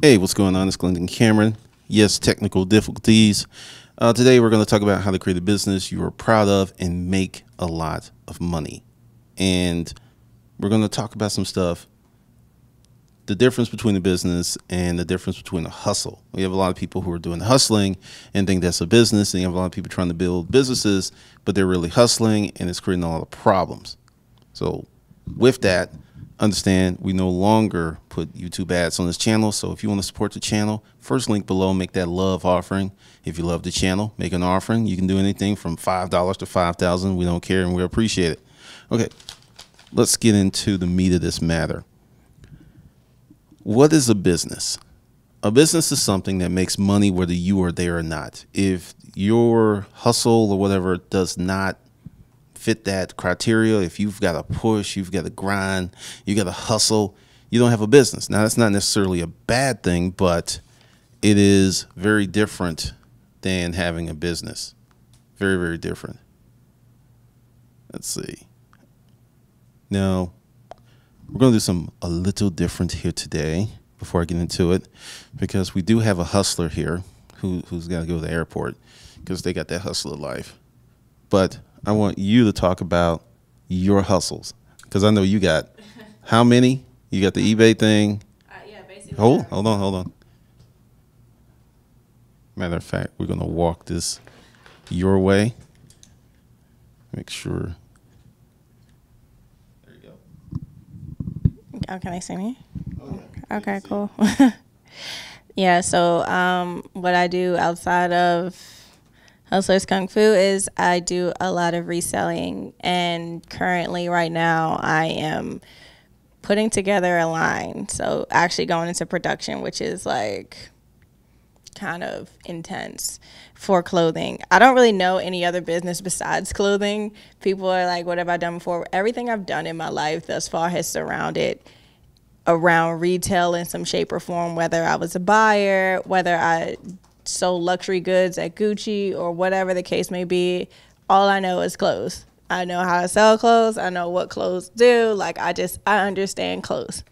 Hey, what's going on? It's Glendon Cameron. Yes, technical difficulties. Today we're going to talk about how to create a business you are proud of and make a lot of money. And we're going to talk about some stuff, the difference between a business and the difference between a hustle. We have a lot of people who are doing hustling and think that's a business, and you have a lot of people trying to build businesses, but they're really hustling and it's creating a lot of problems. So with that, understand we no longer put YouTube ads on this channel. So if you want to support the channel, first link below, make that love offering. If you love the channel, make an offering. You can do anything from $5 to $5,000. We don't care and we appreciate it. Okay, let's get into the meat of this matter. What is a business? A business is something that makes money whether you are there or not. If your hustle or whatever does not fit that criteria, if you've got to push, you've got to grind, you got to hustle, you don't have a business. Now, that's not necessarily a bad thing, but it is very different than having a business. Very, very different. Let's see. Now, we're going to do a little different here today before I get into it, because we do have a hustler here who's got to go to the airport because they got that hustler life. But I want you to talk about your hustles, because I know you got how many? You got the eBay thing. Yeah, basically. Hold on. Matter of fact, we're going to walk this your way. Make sure. There you go. Oh, can I see me? Oh, yeah. Okay, cool. Yeah, so what I do outside of Hustlers Kung Fu is I do a lot of reselling, and currently right now I am putting together a line. So actually going into production, which is like kind of intense for clothing. I don't really know any other business besides clothing. People are like, what have I done before? Everything I've done in my life thus far has surrounded around retail in some shape or form, whether I was a buyer, whether I sold luxury goods at Gucci or whatever the case may be. All I know is clothes. I know how to sell clothes. I know what clothes do. Like I understand clothes.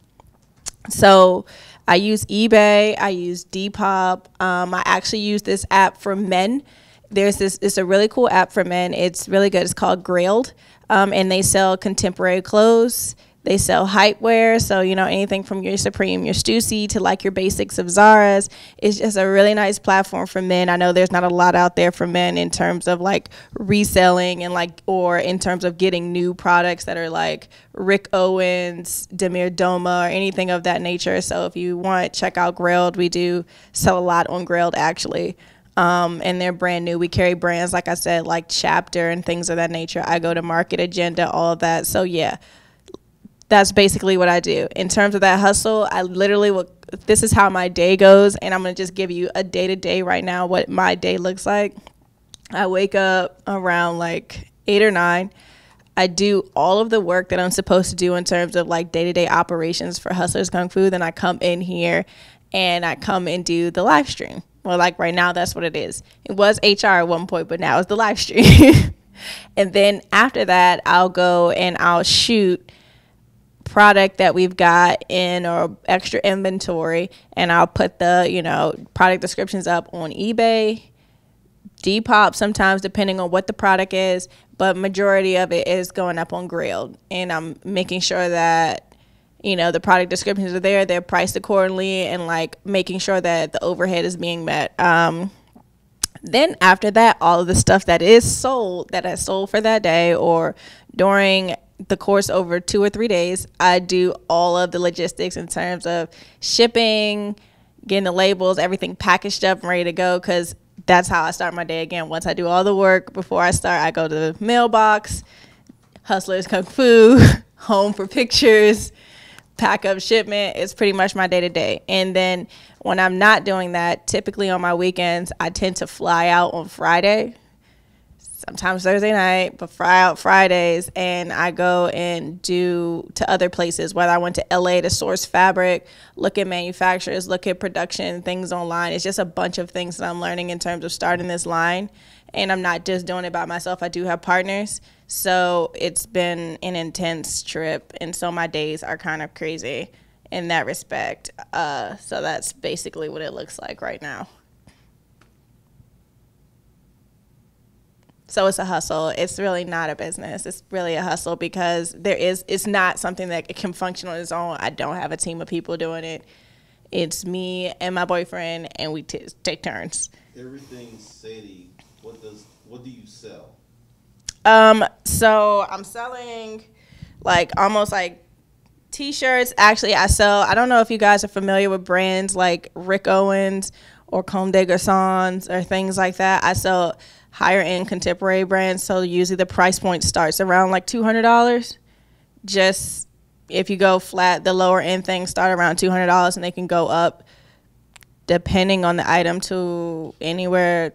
So I use eBay. I use Depop. I actually use this app for men. It's a really cool app for men. It's really good. It's called Grailed. And they sell contemporary clothes. They sell hype wear, so anything from your Supreme, your Stussy to like your basics of Zara's. It's just a really nice platform for men. I know there's not a lot out there for men in terms of like reselling and or in terms of getting new products that are like Rick Owens, Demir Doma, or anything of that nature. So if you want, check out Grailed. We do sell a lot on Grailed actually. And they're brand new. We carry brands, like I said, like Chapter and things of that nature. I go to Market Agenda, all of that. So yeah. That's basically what I do. In terms of that hustle, I literally this is how my day goes, and I'm going to just give you a day-to-day right now, what my day looks like. I wake up around like 8 or 9. I do all of the work that I'm supposed to do in terms of like day-to-day operations for Hustlers Kung Fu. Then I come in here and I come and do the live stream. Well, like right now, that's what it is. It was HR at one point, but now it's the live stream. And then after that, I'll go and I'll shoot product that we've got in or extra inventory, and I'll put the product descriptions up on eBay, Depop sometimes depending on what the product is, but majority of it is going up on Grailed, and I'm making sure that the product descriptions are there, they're priced accordingly, and like making sure that the overhead is being met. Then after that, all of the stuff that is sold, that I sold for that day or during the course over 2 or 3 days, I do all of the logistics in terms of shipping, getting the labels, everything packaged up and ready to go, because that's how I start my day again. Once I do all the work before I start, I go to the mailbox, Hustlers Kung Fu, home for pictures, pack up shipment. It's pretty much my day to day. And then when I'm not doing that, typically on my weekends, I tend to fly out on Friday, sometimes Thursday night, but fly out Fridays, and I go and do to other places, whether I went to LA to source fabric, look at manufacturers, look at production, things online. It's just a bunch of things that I'm learning in terms of starting this line. And I'm not just doing it by myself. I do have partners. So it's been an intense trip. And so my days are kind of crazy. in that respect. So that's basically what it looks like right now. So it's a hustle. It's really not a business. It's really a hustle because it's not something that it can function on its own. I don't have a team of people doing it. It's me and my boyfriend, and we take turns. Everything Sadie, what do you sell? So I'm selling like almost like t-shirts. Actually, I don't know if you guys are familiar with brands like Rick Owens or Comme des Garçons or things like that. I sell higher end contemporary brands, so usually the price point starts around like $200. Just if you go flat, the lower end things start around $200, and they can go up depending on the item to anywhere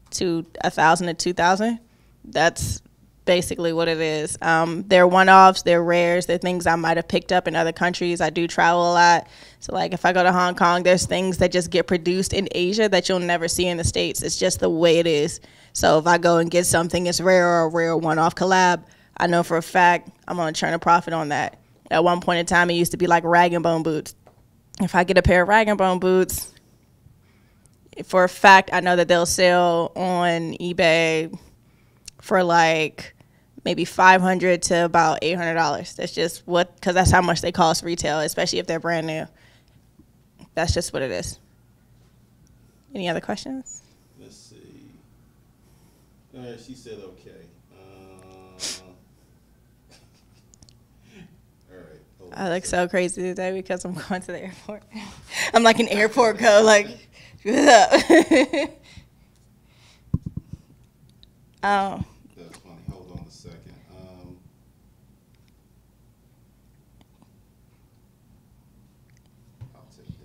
to 1,000 to 2,000. That's basically what it is. They're one-offs, they're rares, they're things I might have picked up in other countries. I do travel a lot, so like if I go to Hong Kong, there's things that just get produced in Asia that you'll never see in the States. It's just the way it is. So if I go and get something it's rare or a rare one-off collab, I know for a fact I'm going to turn a profit on that. At one point in time, it used to be like rag and bone boots. If I get a pair of rag and bone boots, for a fact, I know that they'll sell on eBay for like maybe $500 to about $800. That's just because that's how much they cost retail, especially if they're brand new. That's just what it is. Any other questions? Let's see. She said okay. All right. I look so crazy today because I'm going to the airport. I'm like an airport girl, like, what's up? Oh. That's funny. Hold on a second. I'll take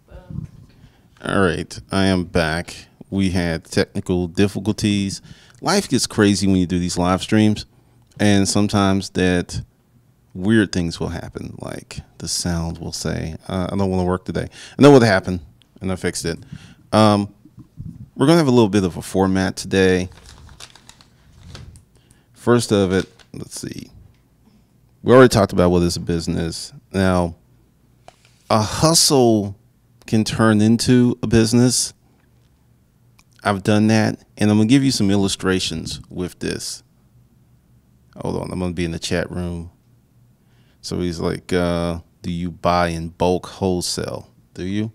that. All right. I am back. We had technical difficulties. Life gets crazy when you do these live streams, and sometimes that weird things will happen, like the sound will say, I don't want to work today. I know what happened, and I fixed it. We're going to have a little bit of a format today. First of it, let's see. We already talked about what is a business. Now, a hustle can turn into a business. I've done that, and I'm going to give you some illustrations with this. Hold on, I'm going to be in the chat room. So he's like, do you buy in bulk wholesale? Do you?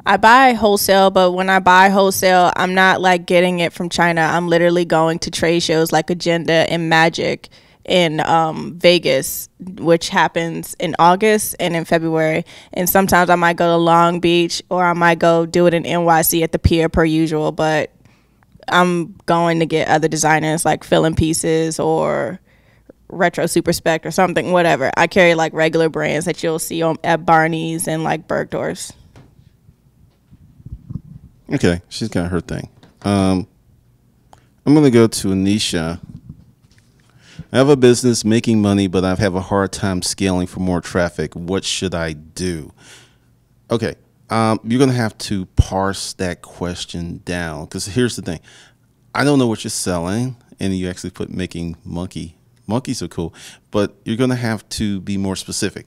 I buy wholesale, but when I buy wholesale, I'm not like getting it from China. I'm literally going to trade shows like Agenda and Magic in Vegas, which happens in August and in February. And sometimes I might go to Long Beach, or I might go do it in NYC at the pier per usual. But I'm going to get other designers like Fill Pieces or Retro Super Spec or something, whatever. I carry like regular brands that you'll see at Barney's and like Bergdorf's. Okay, she's got her thing. I'm going to go to Anisha. I have a business making money, but I have a hard time scaling for more traffic. What should I do? Okay, you're going to have to parse that question down, because here's the thing. I don't know what you're selling, and you actually put making monkey. Monkeys are cool, but you're going to have to be more specific,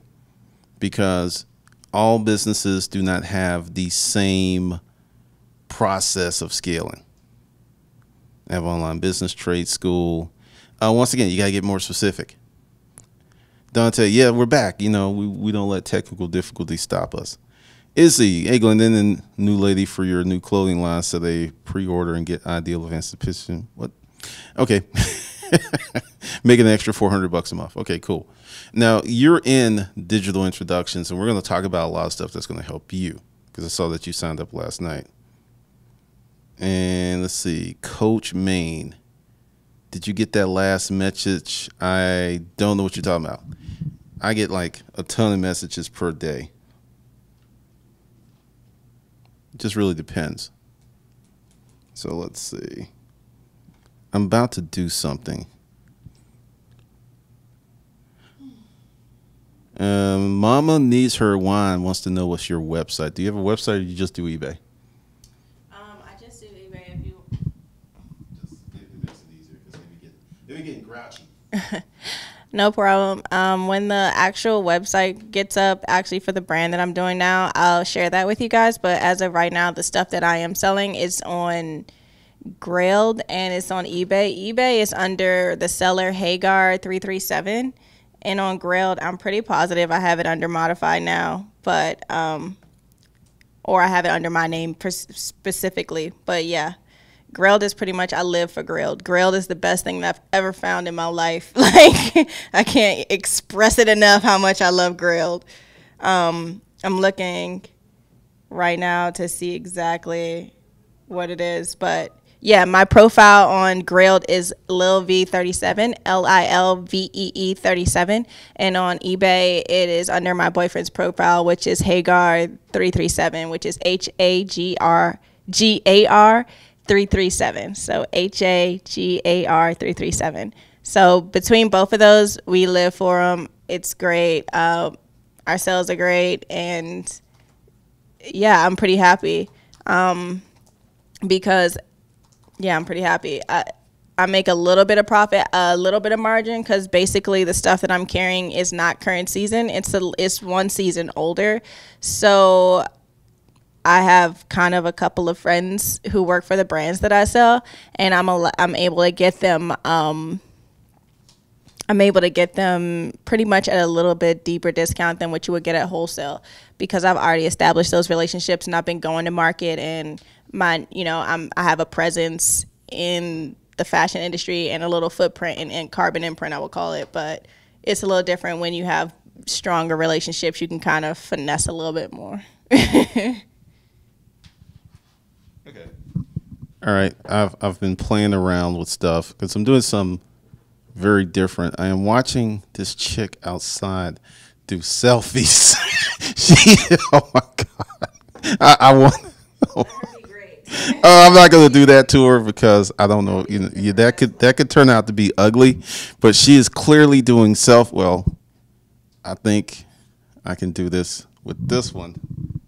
because all businesses do not have the same process of scaling. I have online business trade school. Once again, you got to get more specific. Dante, yeah, we're back. You know, we don't let technical difficulties stop us. Izzy, hey, Glendon, and new lady for your new clothing line, so they pre-order and get ideal events position. What? Okay. Make an extra $400 a month. Okay, cool. Now, you're in digital introductions, and we're going to talk about a lot of stuff that's going to help you, because I saw that you signed up last night. And let's see, Coach Maine. Did you get that last message? I don't know what you're talking about. I get like a ton of messages per day. It just really depends. So let's see. I'm about to do something. Mama needs her wine, wants to know what's your website. Do you have a website, or you just do eBay? I just do eBay. If you Just it makes it easier, because they be getting grouchy. No problem. When the actual website gets up, actually for the brand that I'm doing now, I'll share that with you guys. But as of right now, the stuff that I am selling is on Grailed and it's on eBay. eBay is under the seller Hagar 337, and on Grailed, I'm pretty positive I have it under modified now, but or I have it under my name specifically. But yeah, grilled is pretty much, I live for grilled. Grilled is the best thing that I've ever found in my life. Like, I can't express it enough how much I love grilled. I'm looking right now to see exactly what it is, but yeah, my profile on grilled is Lil V37, LILVEE 37, and on eBay it is under my boyfriend's profile, which is Hagar 337, which is HAGAR 337. So HAGAR 337. So between both of those, we live for them. It's great. Our sales are great, and yeah, I'm pretty happy. Because yeah, I'm pretty happy. I make a little bit of profit, a little bit of margin, because basically the stuff that I'm carrying is not current season. It's one season older. So I have kind of a couple of friends who work for the brands that I sell, and I'm able to get them. I'm able to get them pretty much at a little bit deeper discount than what you would get at wholesale, because I've already established those relationships and I've been going to market, and I have a presence in the fashion industry and a little footprint and carbon imprint, I would call it. But it's a little different when you have stronger relationships. You can kind of finesse a little bit more. Okay. All right. I've been playing around with stuff because I'm doing some very different. I am watching this chick outside do selfies. Oh my God. I want. I'm not gonna do that to her because I don't know. That could turn out to be ugly, but she is clearly doing Well, I think I can do this with this one.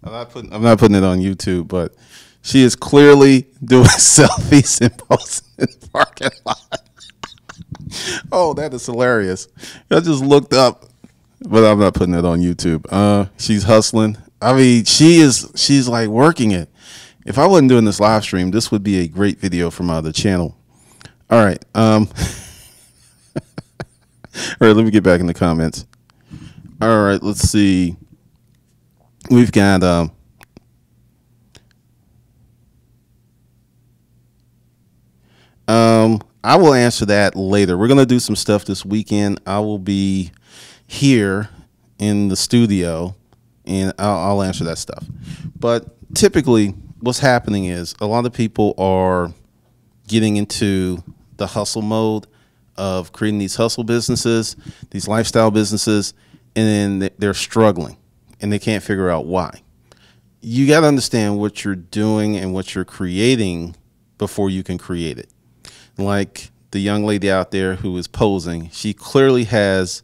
I'm not putting it on YouTube, but she is clearly doing selfies and posting in the parking lot. Oh, that is hilarious. I just looked up, but I'm not putting it on YouTube. She's hustling. I mean, she's like working it. If I wasn't doing this live stream, this would be a great video for my other channel. All right. All right, let me get back in the comments. All right, let's see. We've got I will answer that later. We're going to do some stuff this weekend. I will be here in the studio, and I'll answer that stuff. But typically, what's happening is a lot of people are getting into the hustle mode of creating these hustle businesses, these lifestyle businesses, and then they're struggling, and they can't figure out why. You got to understand what you're doing and what you're creating before you can create it. Like the young lady out there who is posing, she clearly has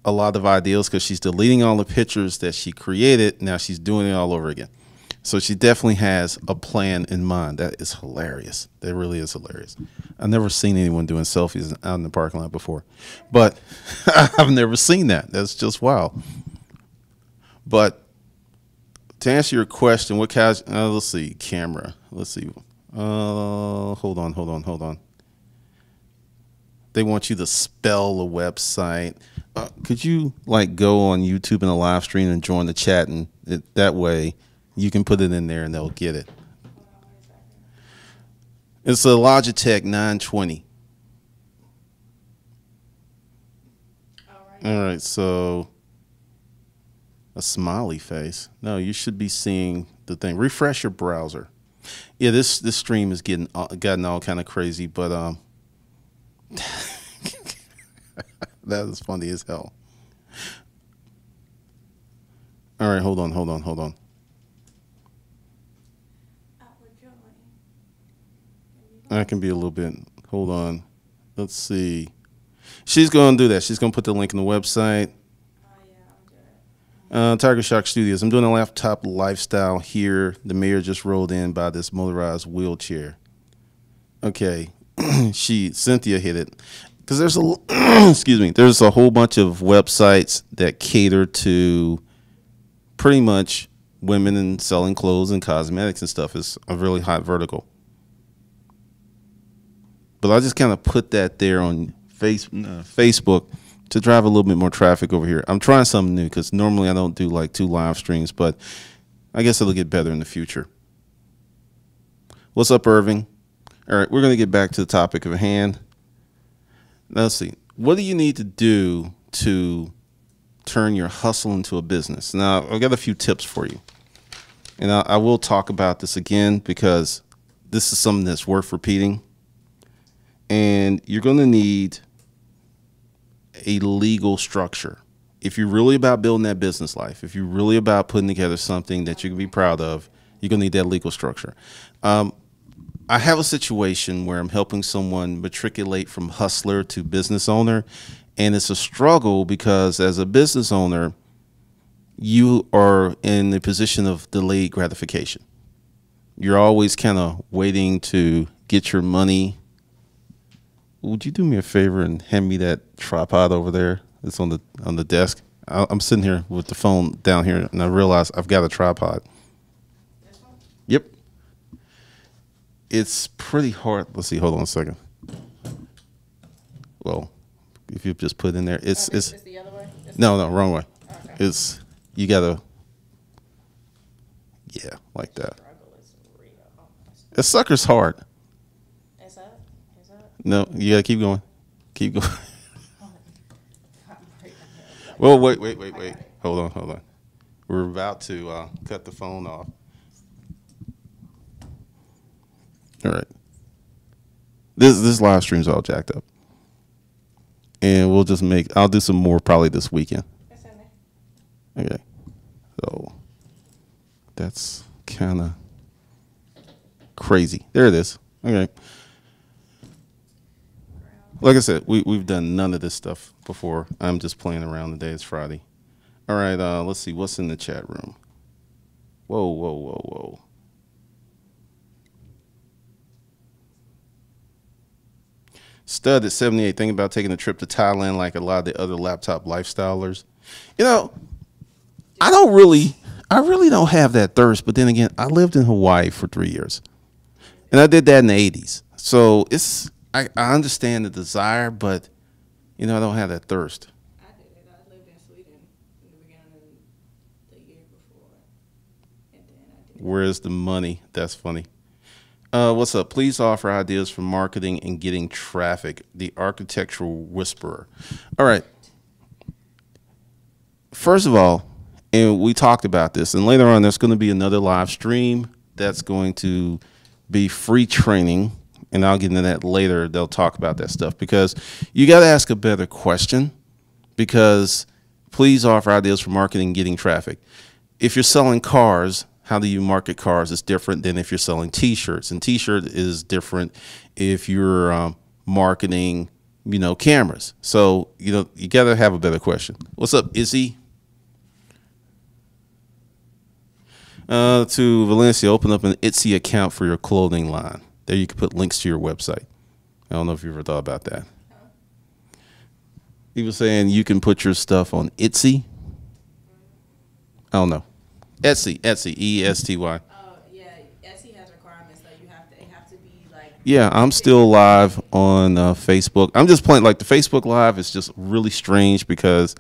a lot of ideals because she's deleting all the pictures that she created. Now she's doing it all over again. So she definitely has a plan in mind. That is hilarious. That really is hilarious. I've never seen anyone doing selfies out in the parking lot before, but I've never seen that. That's just wild. But to answer your question, what kind? Let's see, camera. Let's see. Hold on. They want you to spell the website. Could you like go on YouTube in a live stream and join the chat, and that way you can put it in there and they'll get it. It's a Logitech 920. All right, so a smiley face. No, you should be seeing the thing. Refresh your browser. Yeah, this stream is gotten all kind of crazy, but that is funny as hell. All right, hold on. I can be a little bit. Hold on. Let's see. She's going to do that. She's going to put the link in the website. Tiger Shock Studios. I'm doing a laptop lifestyle here. The mayor just rolled in by this motorized wheelchair. Okay. Cynthia hit it. because there's a excuse me, there's a whole bunch of websites that cater to pretty much women and selling clothes and cosmetics and stuff. Is a really hot vertical. But I just kind of put that there on Facebook to drive a little bit more traffic over here. I'm trying something new because normally I don't do like 2 live streams, but I guess it'll get better in the future. What's up, Irving? All right, we're going to get back to the topic of hand. Now, let's see. What do you need to do to turn your hustle into a business? Now, I've got a few tips for you. And I will talk about this again because this is something that's worth repeating. And you're going to need a legal structure. If you're really about building that business life, if you're really about putting together something that you can be proud of, you're going to need that legal structure. I have a situation where I'm helping someone matriculate from hustler to business owner, and it's a struggle because as a business owner, you are in the position of delayed gratification. You're always kind of waiting to get your money. Would you do me a favor and hand me that tripod over there? It's on the desk. I'm sitting here with the phone down here, and I realize I've got a tripod. Yep. It's pretty hard. Let's see. Hold on a second. Well, if you just put it in there, it's the other way? no, wrong way. Okay. It's you gotta, yeah, like that. That sucker's hard. Is that? No, you gotta keep going. Keep going. Well, wait. Hold on. We're about to cut the phone off. All right. This live stream's all jacked up. And we'll just I'll do some more probably this weekend. It's in there. Okay. So that's kind of crazy. There it is. Okay. Like I said, we've done none of this stuff before. I'm just playing around today. It's Friday. All right. Let's see what's in the chat room. Whoa. Stud at 78, thinking about taking a trip to Thailand like a lot of the other laptop lifestylers. You know, I really don't have that thirst. But then again, I lived in Hawaii for 3 years. And I did that in the 80s. So I understand the desire, but, I don't have that thirst. I did it. I lived in Sweden in the beginning of the year before. And then I did. Where's the money? That's funny. What's up? Please offer ideas for marketing and getting traffic. The Architectural Whisperer. All right. First of all, and we talked about this, and later on there's going to be another live stream that's going to be free training, and I'll get into that later. They'll talk about that stuff because you got to ask a better question because please offer ideas for marketing and getting traffic. If you're selling cars, how do you market cars is different than if you're selling T-shirts, and T-shirt is different if you're marketing, cameras. So, you got to have a better question. What's up, Izzy? To Valencia, open up an Etsy account for your clothing line. There you can put links to your website. I don't know if you ever thought about that. He was saying you can put your stuff on Etsy. I don't know. Etsy, E-S-T-Y. Oh, yeah. Etsy has requirements, so it have to be like. Yeah, I'm still live on Facebook. I'm just playing, like the Facebook Live is just really strange because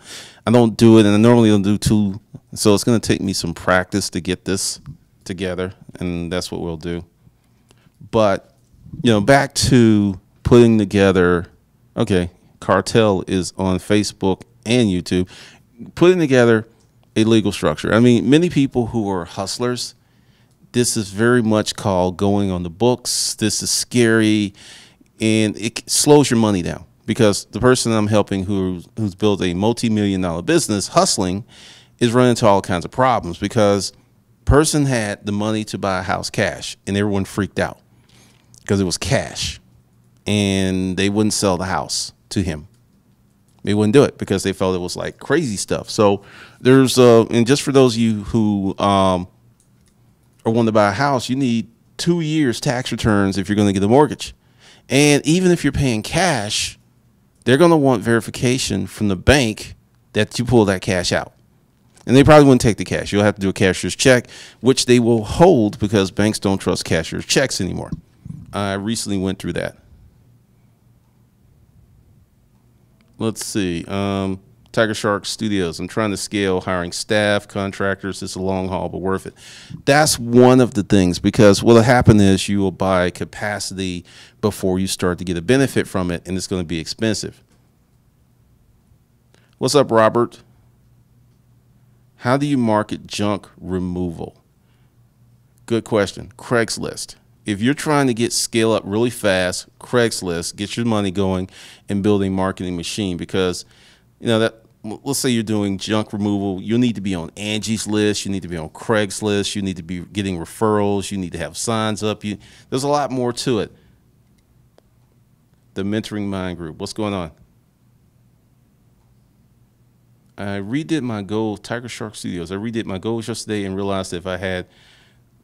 I don't do it, and I normally don't do two. So it's going to take me some practice to get this together, and that's what we'll do. But, back to putting together, okay, Cartel is on Facebook and YouTube, putting together a legal structure. I mean, many people who are hustlers, this is very much called going on the books. This is scary, and it slows your money down because the person I'm helping who's built a multi-million-dollar business hustling is running into all kinds of problems because person had the money to buy a house cash, and everyone freaked out because it was cash, and they wouldn't sell the house to him. They wouldn't do it because they felt it was like crazy stuff. So there's and just for those of you who are wanting to buy a house, you need 2 years tax returns if you're going to get a mortgage. And even if you're paying cash, they're going to want verification from the bank that you pull that cash out. And they probably wouldn't take the cash. You'll have to do a cashier's check, which they will hold because banks don't trust cashier's checks anymore. I recently went through that. Let's see. Tiger Shark Studios. I'm trying to scale hiring staff, contractors. It's a long haul, but worth it. That's one of the things, because what'll happen is you will buy capacity before you start to get a benefit from it, and it's going to be expensive. What's up, Robert? How do you market junk removal? Good question. Craigslist. If you're trying to get scale up really fast, Craigslist, get your money going and build a marketing machine, because that, let's say you're doing junk removal, you need to be on Angie's List, you need to be on Craigslist, you need to be getting referrals, you need to have signs up. There's a lot more to it. The Mentoring Mind Group. What's going on? I redid my goals, Tiger Shark Studios. I redid my goals yesterday and realized that if I had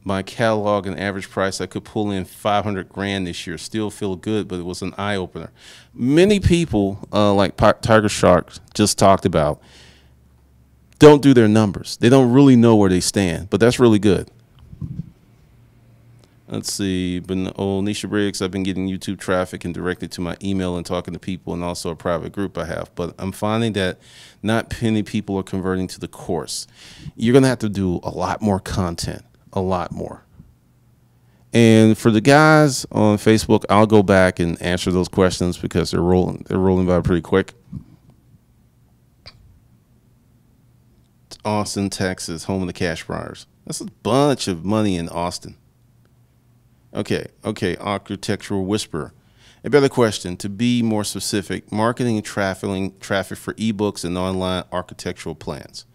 my catalog and average price, I could pull in 500 grand this year. Still feel good, but it was an eye opener. Many people, like Tiger Shark just talked about, don't do their numbers. They don't really know where they stand, but that's really good. Let's see. Nisha Briggs, I've been getting YouTube traffic and directed to my email and talking to people, and also a private group I have. But I'm finding that not many people are converting to the course. You're going to have to do a lot more content. A lot more. And for the guys on Facebook, I'll go back and answer those questions because they're rolling by pretty quick. It's Austin, Texas, home of the cash buyers. That's a bunch of money in Austin. Okay, Architectural Whisperer. A better question, to be more specific, marketing and traffic for ebooks and online architectural plans.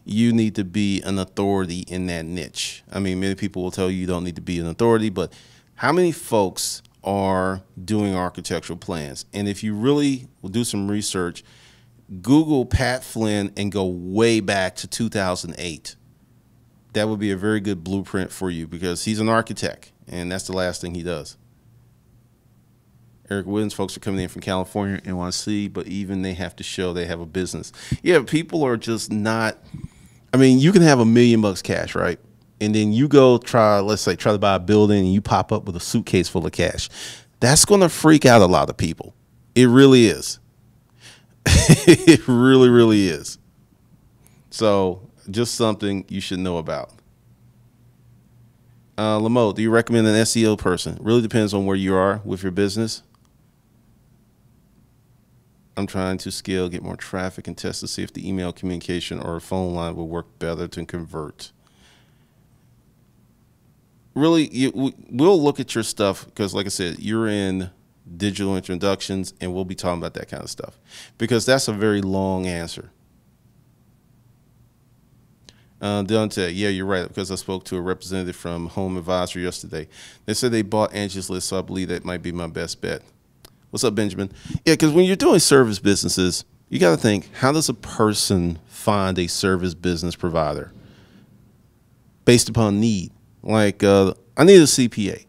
You need to be an authority in that niche. I mean, many people will tell you don't need to be an authority, but how many folks are doing architectural plans? And if you really will do some research, Google Pat Flynn and go way back to 2008. That would be a very good blueprint for you, because he's an architect, and that's the last thing he does. Eric Williams, folks are coming in from California, NYC, but even they have to show they have a business. Yeah, people are just not. I mean, you can have $1 million cash, right? And then you go try to buy a building, and you pop up with a suitcase full of cash. That's going to freak out a lot of people. It really is. It really, really is. So just something you should know about. Lamote, do you recommend an SEO person? Really depends on where you are with your business. I'm trying to scale, get more traffic, and test to see if the email communication or a phone line will work better to convert. Really, we'll look at your stuff because, like I said, you're in digital introductions, and we'll be talking about that kind of stuff because that's a very long answer. Deontay, yeah, you're right, because I spoke to a representative from Home Advisor yesterday. They said they bought Angie's List, so I believe that might be my best bet. What's up, Benjamin? Yeah, because when you're doing service businesses, you got to think, how does a person find a service business provider? Based upon need. Like, I need a CPA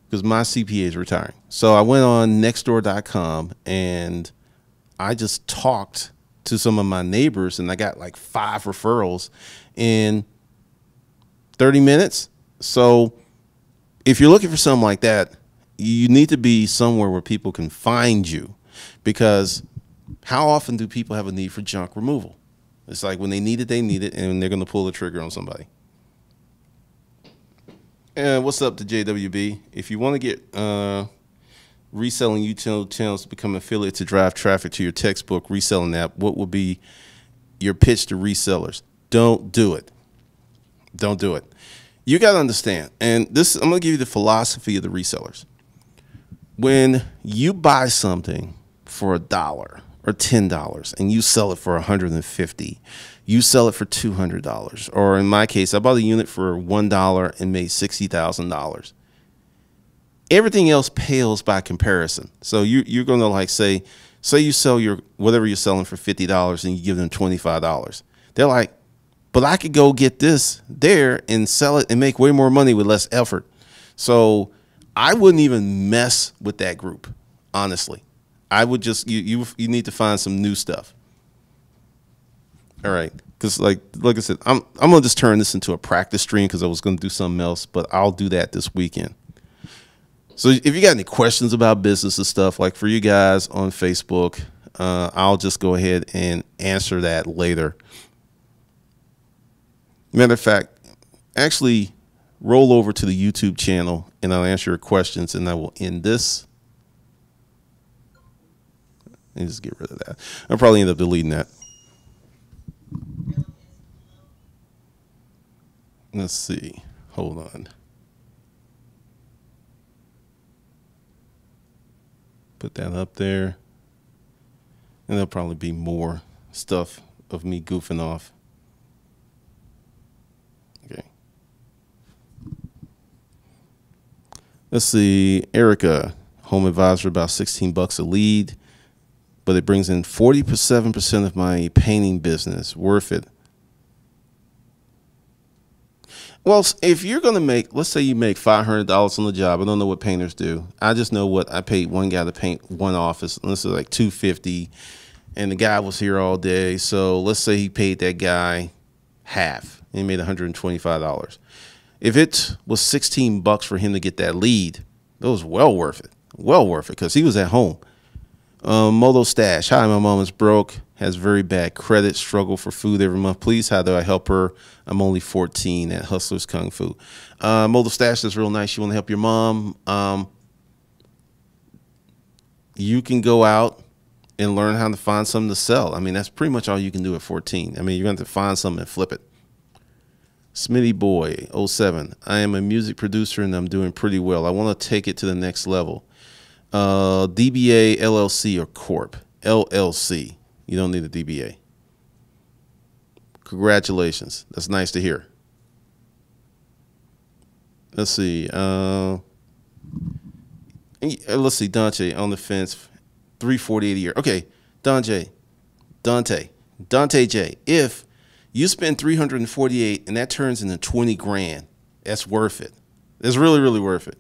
because my CPA is retiring. So I went on nextdoor.com and I just talked to some of my neighbors, and I got like 5 referrals in 30 minutes. So if you're looking for something like that, you need to be somewhere where people can find you, because how often do people have a need for junk removal? It's like when they need it, and they're going to pull the trigger on somebody. And what's up to JWB? If you want to get reselling YouTube channels to become affiliate to drive traffic to your textbook reselling app, what would be your pitch to resellers? Don't do it. Don't do it. You got to understand, and this, I'm going to give you the philosophy of the resellers. When you buy something for $1 or $10 and you sell it for $150, you sell it for $200. Or in my case, I bought a unit for $1 and made $60,000. Everything else pales by comparison. So you're going to like say you sell your whatever you're selling for $50 and you give them $25. They're like, but I could go get this there and sell it and make way more money with less effort. So I wouldn't even mess with that group, honestly. I would just you need to find some new stuff. All right, because like I said, I'm gonna just turn this into a practice stream because I was gonna do something else, but I'll do that this weekend. So if you got any questions about business and stuff, like for you guys on Facebook, I'll just go ahead and answer that later. Matter of fact, actually roll over to the YouTube channel and I'll answer your questions and I will end this. And just get rid of that. I'll probably end up deleting that. Let's see. Hold on. Put that up there. And there'll probably be more stuff of me goofing off. Okay. Let's see. Erica, home advisor, about $16 a lead, but it brings in 47% of my painting business. Worth it. Well, if you're going to make, let's say you make $500 on the job. I don't know what painters do. I just know what I paid one guy to paint one office. And this is like $250, and the guy was here all day. So let's say he paid that guy half, and he made $125. If it was $16 for him to get that lead, it was well worth it. Well worth it because he was at home. Moto Stash. Hi, my mom is broke, has very bad credit, struggle for food every month. Please, how do I help her? I'm only 14 at Hustlers Kung Fu. Moto Stash is real nice. You want to help your mom? You can go out and learn how to find something to sell. I mean, that's pretty much all you can do at 14. I mean, you're going to have to find something and flip it. Smitty Boy 07. I am a music producer and I'm doing pretty well. I want to take it to the next level. DBA, LLC, or Corp. LLC. You don't need a DBA. Congratulations. That's nice to hear. Let's see. Let's see. Dante on the fence. $348 a year. Okay. Dante J. If you spend $348 and that turns into 20 grand, that's worth it. It's really, really worth it.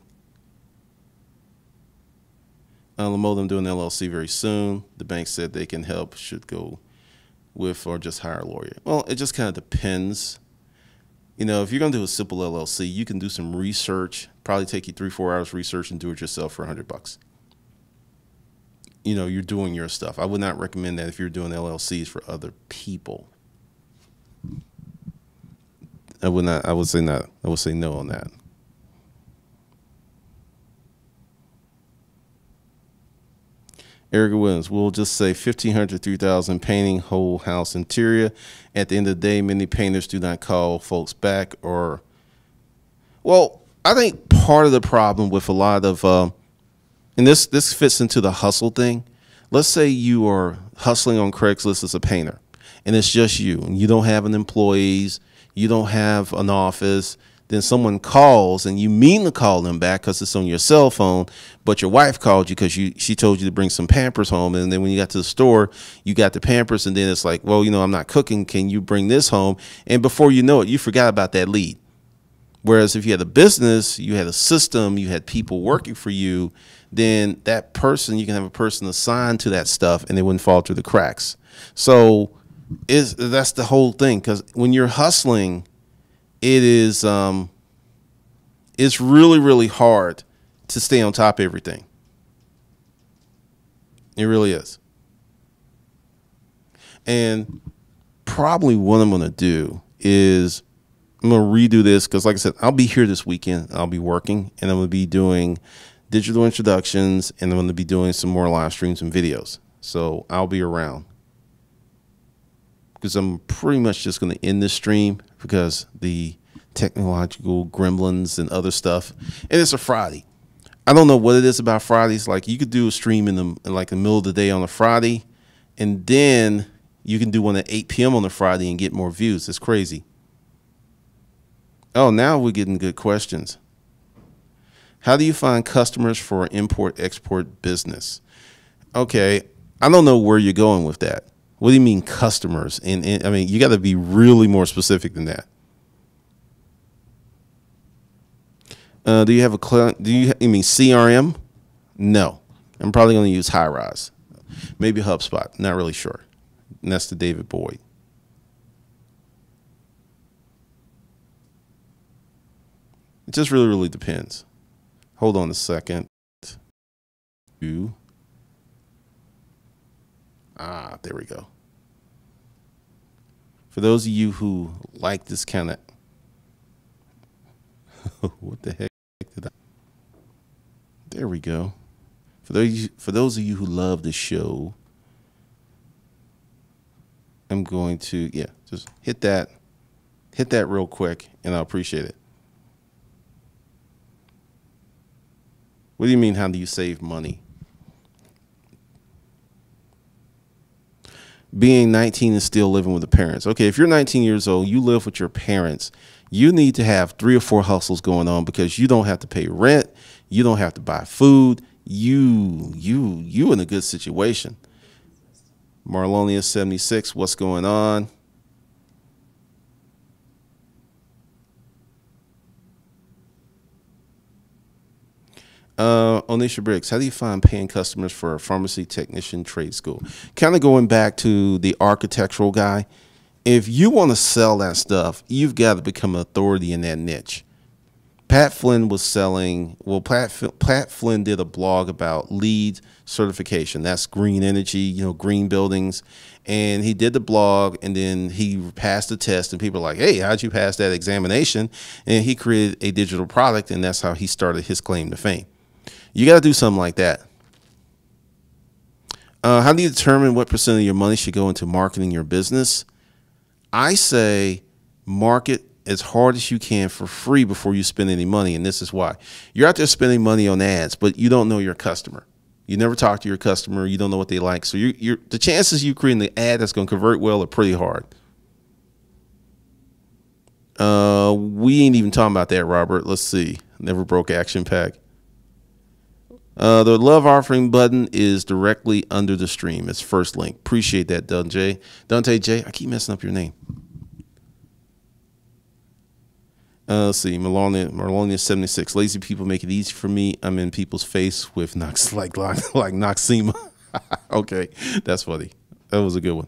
Lamoda, I'm doing LLC very soon. The bank said they can help, should go with or just hire a lawyer. Well, it just kind of depends. You know, if you're going to do a simple LLC, you can do some research, probably take you 3-4 hours research and do it yourself for $100. You know, you're doing your stuff. I would not recommend that if you're doing LLCs for other people. I would not. I would say not. I would say no on that. Erica Williams, we'll just say $1,500, $3,000 painting whole house interior. At the end of the day, many painters do not call folks back or, well, I think part of the problem with a lot of, and this fits into the hustle thing. Let's say you are hustling on Craigslist as a painter and it's just you and you don't have an employees, you don't have an office. Then someone calls and you mean to call them back because it's on your cell phone, but your wife called you because she told you to bring some Pampers home. And then when you got to the store, you got the Pampers and then it's like, well, you know, I'm not cooking. Can you bring this home? And before you know it, you forgot about that lead. Whereas if you had a business, you had a system, you had people working for you, then that person, you can have a person assigned to that stuff and they wouldn't fall through the cracks. So that's the whole thing, because when you're hustling, it is it's really, really hard to stay on top of everything. It really is. And probably what I'm going to do is I'm going to redo this because, like I said, I'll be here this weekend. I'll be working, and I'm going to be doing digital introductions, and I'm going to be doing some more live streams and videos. So I'll be around, because I'm pretty much just going to end this stream because the technological gremlins and other stuff. And it's a Friday. I don't know what it is about Fridays. Like, you could do a stream in the middle of the day on a Friday, and then you can do one at 8 p.m. on a Friday and get more views. It's crazy. Oh, now we're getting good questions. How do you find customers for import-export business? Okay, I don't know where you're going with that. What do you mean customers? And I mean, you got to be really more specific than that. Do you have a client? You mean CRM? No, I'm probably going to use High Rise. Maybe HubSpot. Not really sure. And that's the David Boyd. It just really, really depends. Hold on a second. There we go. For those of you who like this kind of, what the heck did I? There we go. For those of you who love the show, I'm going to just hit that real quick, and I'll appreciate it. What do you mean? How do you save money? Being 19 and still living with the parents. Okay, if you're 19 years old, you live with your parents, you need to have 3 or 4 hustles going on because you don't have to pay rent, you don't have to buy food, you in a good situation. Marlonia 76, what's going on? Onisha Briggs, how do you find paying customers for a pharmacy technician trade school? Kind of going back to the architectural guy. If you want to sell that stuff, you've got to become an authority in that niche. Pat Flynn was selling, Pat Flynn did a blog about LEED certification. That's green energy, green buildings. And he did the blog, and then he passed the test, and people are like, hey, how'd you pass that examination? And he created a digital product, and that's how he started his claim to fame. You got to do something like that. How do you determine what percent of your money should go into marketing your business? I say market as hard as you can for free before you spend any money. And this is why. You're out there spending money on ads, but you don't know your customer. You never talk to your customer. You don't know what they like. So the chances you creating the ad that's going to convert well are pretty hard. We ain't even talking about that, Robert. Let's see. Never broke action pack. The love offering button is directly under the stream. It's first link. Appreciate that, Dante J. I keep messing up your name. Let's see. Marlonia 76. Lazy people make it easy for me. I'm in people's face with like Noxema. Okay, that's funny. That was a good one.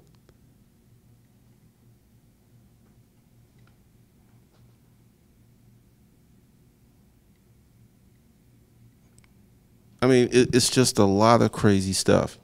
I mean, it's just a lot of crazy stuff.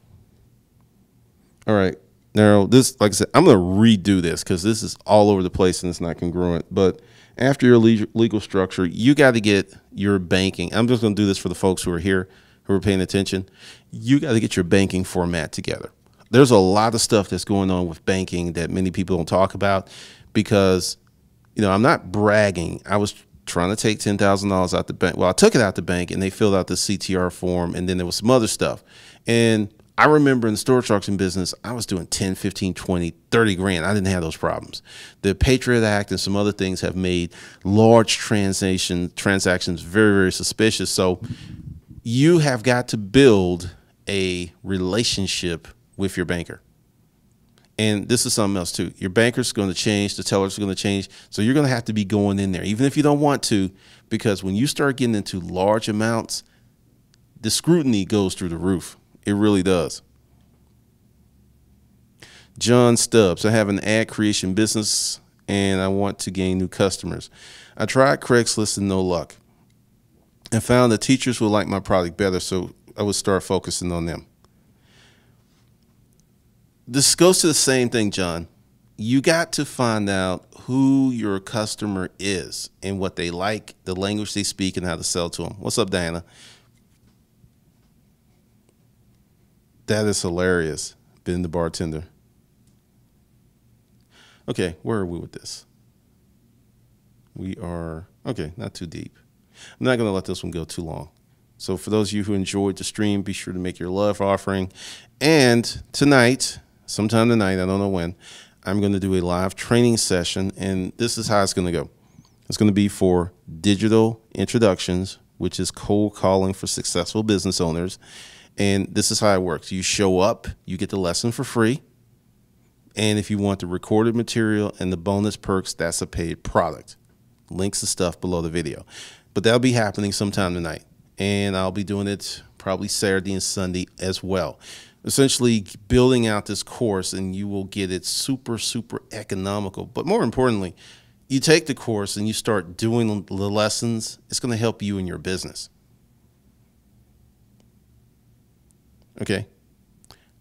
All right. Now, this, like I said, I'm going to redo this because this is all over the place and it's not congruent. But after your legal structure, you got to get your banking. I'm just going to do this for the folks who are here, who are paying attention. You got to get your banking format together. There's a lot of stuff that's going on with banking that many people don't talk about because, I'm not bragging. I was trying to take $10,000 out the bank. Well, I took it out the bank and they filled out the CTR form, and then there was some other stuff. And I remember in the storage auction business, I was doing 10, 15, 20, 30 grand. I didn't have those problems. The Patriot Act and some other things have made large transactions very, very suspicious. So you have got to build a relationship with your banker. And this is something else too. Your banker's going to change. The tellers are going to change. So you're going to have to be going in there, even if you don't want to, because when you start getting into large amounts, the scrutiny goes through the roof. It really does. John Stubbs, I have an ad creation business and I want to gain new customers. I tried Craigslist and no luck. I found that teachers would like my product better, so I would start focusing on them. This goes to the same thing, John. You got to find out who your customer is and what they like, the language they speak, and how to sell to them. What's up, Diana? That is hilarious. Been the bartender. Okay, where are we with this? We are, okay, not too deep. I'm not going to let this one go too long. So for those of you who enjoyed the stream, be sure to make your love offering. And tonight, sometime tonight, I don't know when, I'm going to do a live training session, and this is how it's going to go. It's going to be for digital introductions, which is cold calling for successful business owners. And this is how it works. You show up, you get the lesson for free. And if you want the recorded material and the bonus perks, that's a paid product. Links to stuff below the video. But that'll be happening sometime tonight. And I'll be doing it probably Saturday and Sunday as well. essentially building out this course, and you will get it super, super economical. But more importantly, you take the course and you start doing the lessons. It's going to help you in your business. Okay.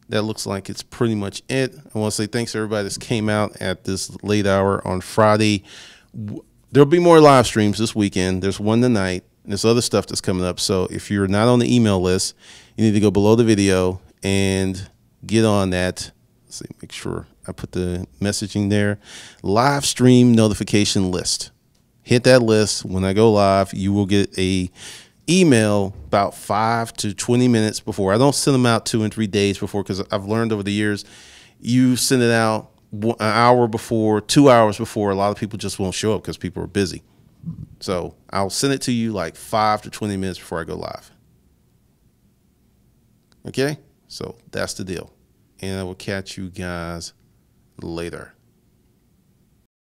That looks like it's pretty much it. I want to say thanks to everybody that came out at this late hour on Friday. There'll be more live streams this weekend. There's one tonight. And there's other stuff that's coming up. So if you're not on the email list, you need to go below the video and get on that. Let's see, make sure I put the messaging there. Live stream notification list. Hit that list. When I go live, you will get a email about 5 to 20 minutes before. I don't send them out 2 and 3 days before, because I've learned over the years, you send it out an hour before, 2 hours before, a lot of people just won't show up because people are busy. So I'll send it to you like 5 to 20 minutes before I go live. Okay, so that's the deal, and I will catch you guys later.